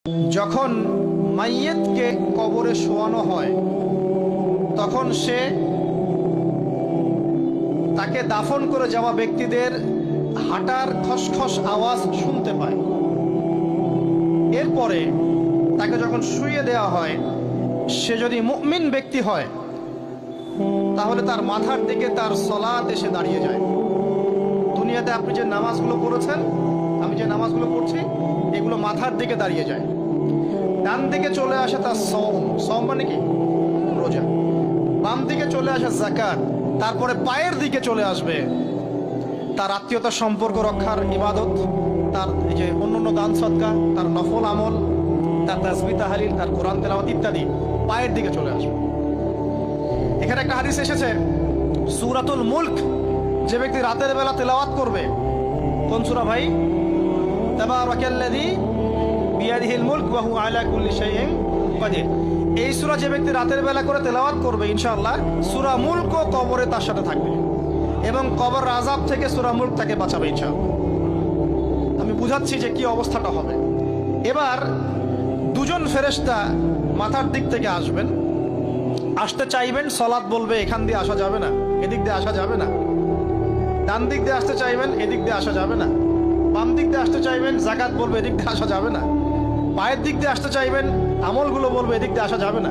যখন মাইয়েতকে কবরে শোয়ানো হয় তখন সে তাকে দাফন করে যাওয়া ব্যক্তিদের হাঁটার খসখস আওয়াজ শুনতে পায়। এরপরে তাকে যখন শুইয়ে দেওয়া হয়, সে যদি মুমিন ব্যক্তি হয় তাহলে তার মাথার দিকে তার সলাত এসে দাঁড়িয়ে যায়। দুনিয়াতে আপনি যে নামাজগুলো পড়েছেন, আমি যে নামাজগুলো পড়ছি, এগুলো মাথার দিকে দাঁড়িয়ে যায়। ডান দিকে চলে আসে তার সওম মানে কি? রোজা। বাম দিকে চলে আসে যাকাত। তারপরে পায়ের দিকে চলে আসবে তার আত্মীয়তার সম্পর্ক রক্ষার ইবাদত, তার এই যে অন্যান্য দান সদকা, তার নফল আমল, তার তাসবিহ তাহলিল, তার কোরআন তেলাওয়াত ইত্যাদি পায়ের দিকে চলে আসবে। এখানে একটা হাদিস এসেছে, সূরাতুল মুলক যে ব্যক্তি রাতের বেলা তেলাওয়াত করবে, কোন সূরা ভাই? তাবারাকাল্লাযী বিয়াদিহিল মুলক ওয়া হুয়া আলা কুল্লি শাইইন কাদির। এই সূরা যে ব্যক্তি রাতের বেলা করে তেলাওয়াত করবে, ইনশাআল্লাহ সূরা মুলকও কবরে তার সাথে থাকবে এবং কবর আযাব থেকে সূরা মুলক তাকে বাঁচাবে ইনশাআল্লাহ। আমি বুঝাচ্ছি যে কি অবস্থাটা হবে। এবার দুজন ফেরেশতা মাথার দিক থেকে আসবেন, আসতে চাইবেন, সালাত বলবে এখান দিয়ে আসা যাবে না, এদিক দিয়ে আসা যাবে না। ডান দিক দিয়ে আসতে চাইবেন, এদিক দিয়ে আসা যাবে না। বাম দিক দিয়ে আসতে চাইবেন, যাকাত বলবে এদিক দিয়ে আসা যাবে না। পায়ের দিক দিয়ে আসতে চাইবেন, আমলগুলো বলবে এদিক দিয়ে আসা যাবে না।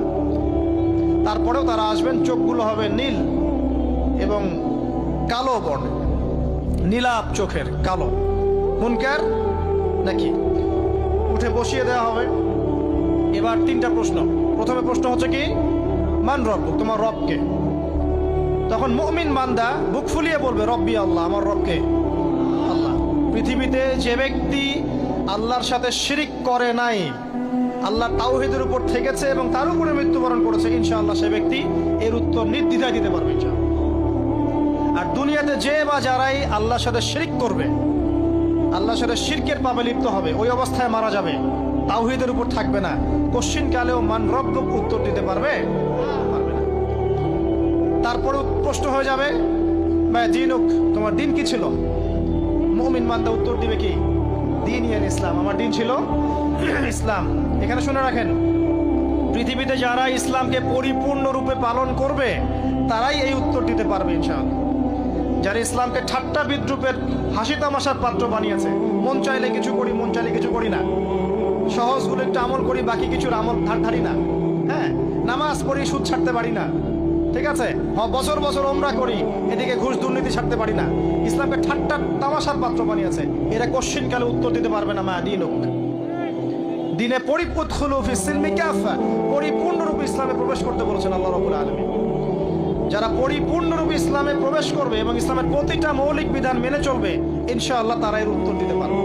তারপরেও তারা আসবেন, চোখগুলো হবে নীল এবং কালো বর্ণে, নীলাপ চোখের, কালো। মুনকার নাকি? উঠে বসিয়ে দেওয়া হবে। এবার তিনটা প্রশ্ন। প্রথমে প্রশ্ন হচ্ছে কি, মান রব্বুক, তোমার রবকে? তখন মুমিন বান্দা বুক ফুলিয়ে বলবে রব্বি আল্লাহ, আমার রবকে আল্লাহ। পৃথিবীতে যে ব্যক্তি আল্লাহর সাথে শিরিক করে নাই, আল্লাহ তাওহীদের উপর থেকেছে এবং তার উপরে মৃত্যুবরণ করেছে, ইনশাআল্লাহ সে ব্যক্তি এর উত্তর নির্দ্বিধায় দিতে পারবে ইনশাআল্লাহ। আর দুনিয়াতে যে বা যারাই আল্লাহর সাথে শিরিক করবে, আল্লাহর সাথে শিরকের পাবে লিপ্ত হবে, ওই অবস্থায় মারা যাবে, তাওহীদের উপর থাকবে না, কোশ্চিন কালেও মান রব্বুক উত্তর দিতে পারবে না। তারপরে প্রশ্ন হয়ে যাবে মা দীনুক, তোমার দিন কি ছিল? মুমিন বান্দা উত্তর দিবে কি? দিন ইয়ান ইসলাম, আমার দিন ছিল ইসলাম। এখানে শুনে রাখেন, পৃথিবীতে যারা ইসলামকে পরিপূর্ণরূপে পালন করবে তারাই এই উত্তর দিতে পারবে ইনশাআল্লাহ। যারা ইসলামকে ঠাট্টা বিদ্রুপের হাসি তামাশার পাত্র বানিয়েছে, মন চাইলে কিছু করি, মন চাইলে কিছু করি না, সহজগুলো একটু আমল করি, বাকি কিছুর আমল ধারি না, হ্যাঁ, নামাজ পড়ি, সুদ ছাড়তে পারি না, ঠিক আছে, বছর বছর ওমরা করি, এদিকে ঘুষ দুর্নীতি ছাড়তে পারি না, ইসলামকে ঠাট্টা তামাশার পাত্র বানিয়েছে, এরা কোশ্চিন কালে উত্তর দিতে পারবে না মা দীনুক, দিনে পরিপূর্ণ ফি সিলমি কাফা, পরিপূর্ণরূপে ইসলামে প্রবেশ করতে বলেছেন আল্লাহ রাব্বুল আলামিন। যারা পরিপূর্ণরূপে ইসলামে প্রবেশ করবে এবং ইসলামের প্রতিটা মৌলিক বিধান মেনে চলবে, ইনশাআল্লাহ তারা এর উত্তর দিতে পারবে।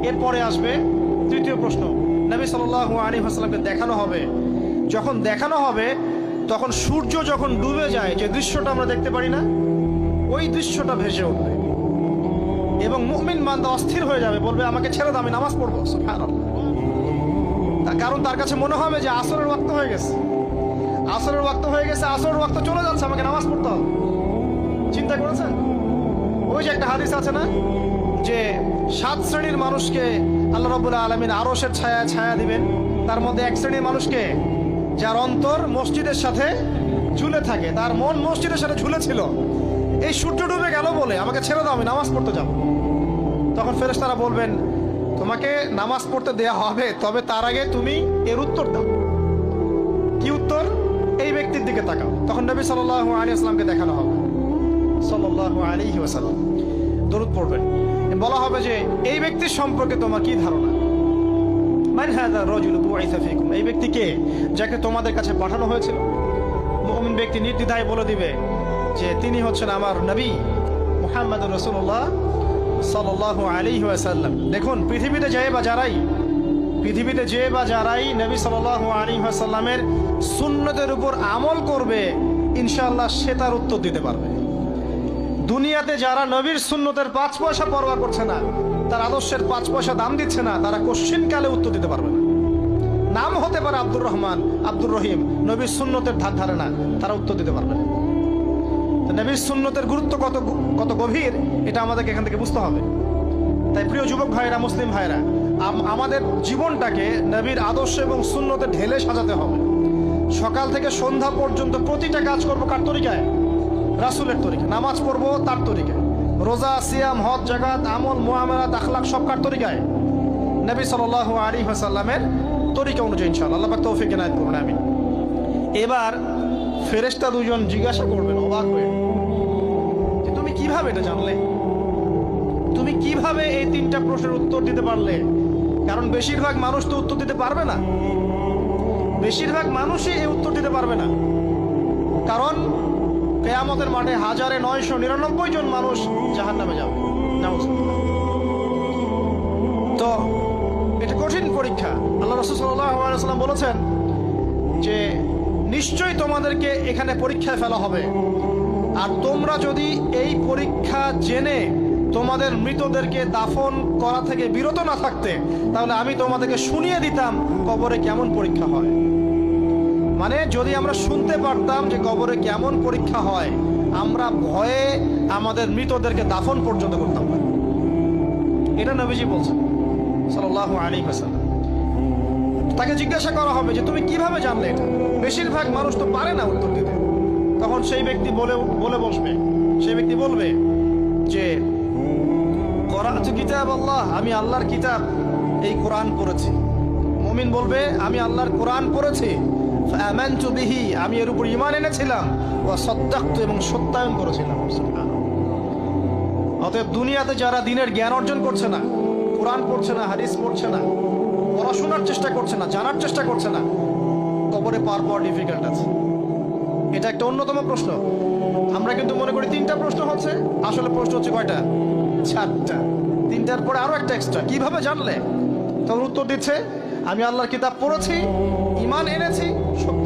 এরপরে আসবে তৃতীয় প্রশ্ন। নবী সাল্লাল্লাহু আলাইহি ওয়াসাল্লামকে দেখানো হবে। যখন দেখানো হবে তখন সূর্য যখন ডুবে যায়, যে দৃশ্যটা আমরা দেখতে পারি না, ওই দৃশ্যটা ভেসে উঠবে এবং মুমিন বান্দা অস্থির হয়ে যাবে, বলবে আমাকে ছেড়ে দাও, আমি নামাজ পড়বো। সুবহানাল্লাহ। তার কারণ তার কাছে মনে হবে যে আসরের ওয়াক্ত হয়ে গেছে, আসরের ওয়াক্ত হয়ে গেছে, আসরের ওয়াক্ত চলে যাচ্ছে, আমাকে নামাজ পড়তে হবে। চিন্তা করেছেন? ওই যে একটা হাদিস আছে না, যে 7 শ্রেণীর মানুষকে আল্লাহ রাব্বুল আলামিন আরশের ছায়া ছায়া দিবেন, তার মধ্যে এক শ্রেণীর মানুষকে যার অন্তর মসজিদের সাথে ঝুলে থাকে, তার মন মসজিদের সাথে ঝুলেছিল, এই সূর্য ডুবে গেল বলে আমাকে ছেড়ে দাও, আমি নামাজ পড়তে যাব। তখন ফেরেশতারা বলবেন তোমাকে নামাজ পড়তে দেয়া হবে, তবে তার আগে তুমি এর উত্তর দাও। কি উত্তর? এই ব্যক্তির দিকে তাকাও। তখন নবী সাল্লাল্লাহু আলাইহি ওয়াসাল্লামকে দেখানো হবে, সাল্লাল্লাহু আলাইহি ওয়াসাল্লাম দরুদ পড়বেন। বলা হবে যে এই ব্যক্তির সম্পর্কে তোমার কি ধারণা? মান হাযা রাজুলু বুইসা ফীকুম, এই ব্যক্তি কে, যাকে তোমাদের কাছে পাঠানো হয়েছিল? মুমিন ব্যক্তি নির্দ্বিধায় বলে দিবে যে তিনি হচ্ছেন আমার নবী মুহাম্মদুর রাসূলুল্লাহ সাল্লাল্লাহু আলাইহি ওয়াসাল্লাম। দেখুন, পৃথিবীতে যে বা যারাই নবী সাল্লাল্লাহু আলাইহি ওয়াসাল্লামের সুন্নতের উপর আমল করবে, ইনশাআল্লাহ সে তার উত্তর দিতে পারবে। দুনিয়াতে যারা নবীর সুন্নতের 5 পয়সা পরোয়া করছে না, তার আদর্শের 5 পয়সা দাম দিচ্ছে না, তারা কোশ্চিন কালে উত্তর দিতে পারবে না। নাম হতে পারে আব্দুর রহমান, আব্দুর রহিম, নবীর সুন্নতের ধার ধারে না, তারা উত্তর দিতে পারবে না। নবীর সুন্নতের গুরুত্ব কত গভীর, এটা আমাদেরকে এখান থেকে বুঝতে হবে। তাই প্রিয় যুবক ভাইরা, মুসলিম ভাইরা, আমাদের জীবনটাকে নবীর আদর্শ এবং সুন্নতে ঢেলে সাজাতে হবে। সকাল থেকে সন্ধ্যা পর্যন্ত প্রতিটা কাজ করবো কার তরিকায়? রাসূলের তরিকা। নামাজ পড়বো তার তরিকায়, রোজা, সিয়াম, হজ, জাকাত, আমল, মুআমালাত, আখলাক সব কার তরিকায়? নবী সাল্লাল্লাহু আলাইহি ওয়াসাল্লামের তরিকা অনুযায়ী ইনশাআল্লাহ। আল্লাহ পাক তৌফিক এনায়েত করুন, আমিন। এবার ফেরেশতা দুজন জিজ্ঞাসা করবেন অবাক হয়ে যে তুমি কিভাবে এটা জানলে? তুমি কিভাবে এই তিনটা প্রশ্নের উত্তর দিতে পারলে? কারণ বেশিরভাগ মানুষ তো উত্তর দিতে পারবে না, বেশিরভাগ মানুষই এই উত্তর দিতে পারবে না। কারণ কিয়ামতের মাঠে 1999 জন মানুষ জাহান্নামে যাবে। নাউজুবিল্লাহ। তো এটা কঠিন পরীক্ষা। আল্লাহ রাসূল সাল্লাল্লাহু আলাইহি ওয়াসাল্লাম বলেছেন যে নিশ্চয়ই তোমাদেরকে এখানে পরীক্ষায় ফেলা হবে, আর তোমরা যদি এই পরীক্ষা জেনে তোমাদের মৃতদেরকে দাফন করা থেকে বিরত না থাকতে, তাহলে আমি তোমাদেরকে শুনিয়ে দিতাম কবরে কেমন পরীক্ষা হয়। মানে যদি আমরা শুনতে পারতাম যে কবরে কেমন পরীক্ষা হয়, আমরা ভয়ে আমাদের মৃতদেরকে দাফন পর্যন্ত করতাম না। এটা নবীজি বলছেন সাল্লাল্লাহু আলাইহি ওয়াসাল্লাম। তাকে জিজ্ঞাসা করা হবে যে তুমি কিভাবে জানলে এটা? বেশিরভাগ মানুষ তো পারে না উত্তর দিতে। তখন সেই ব্যক্তি বলে বসবে, সেই ব্যক্তি বলবে যে করাতু কিতাব আল্লাহ, আমি আল্লাহর কিতাব এই কোরআন পড়েছি। মুমিন বলবে আমি আল্লাহর কোরআন পড়েছি, ফাআমানতু বিহি, আমি এর উপর ঈমান এনেছিলাম, ওয়া সাদ্দাকতু, এবং সত্যায়ন করেছিলাম। অতএব দুনিয়াতে যারা দিনের জ্ঞান অর্জন করছে না, কোরআন পড়ছে না, হাদিস পড়ছে না, পড়াশোনার চেষ্টা করছে না, জানার চেষ্টা করছে না, কবরে পার পাওয়া ডিফিকাল্ট আছে। এটা একটা অন্যতম প্রশ্ন। আমরা কিন্তু মনে করি তিনটা প্রশ্ন হচ্ছে, আসলে প্রশ্ন হচ্ছে কয়টা? 4টা। তিনটার পরে আরো একটা এক্সট্রা। কিভাবে জানলে? তখন উত্তর দিচ্ছে আমি আল্লাহর কিতাব পড়েছি, ঈমান এনেছি, সত্য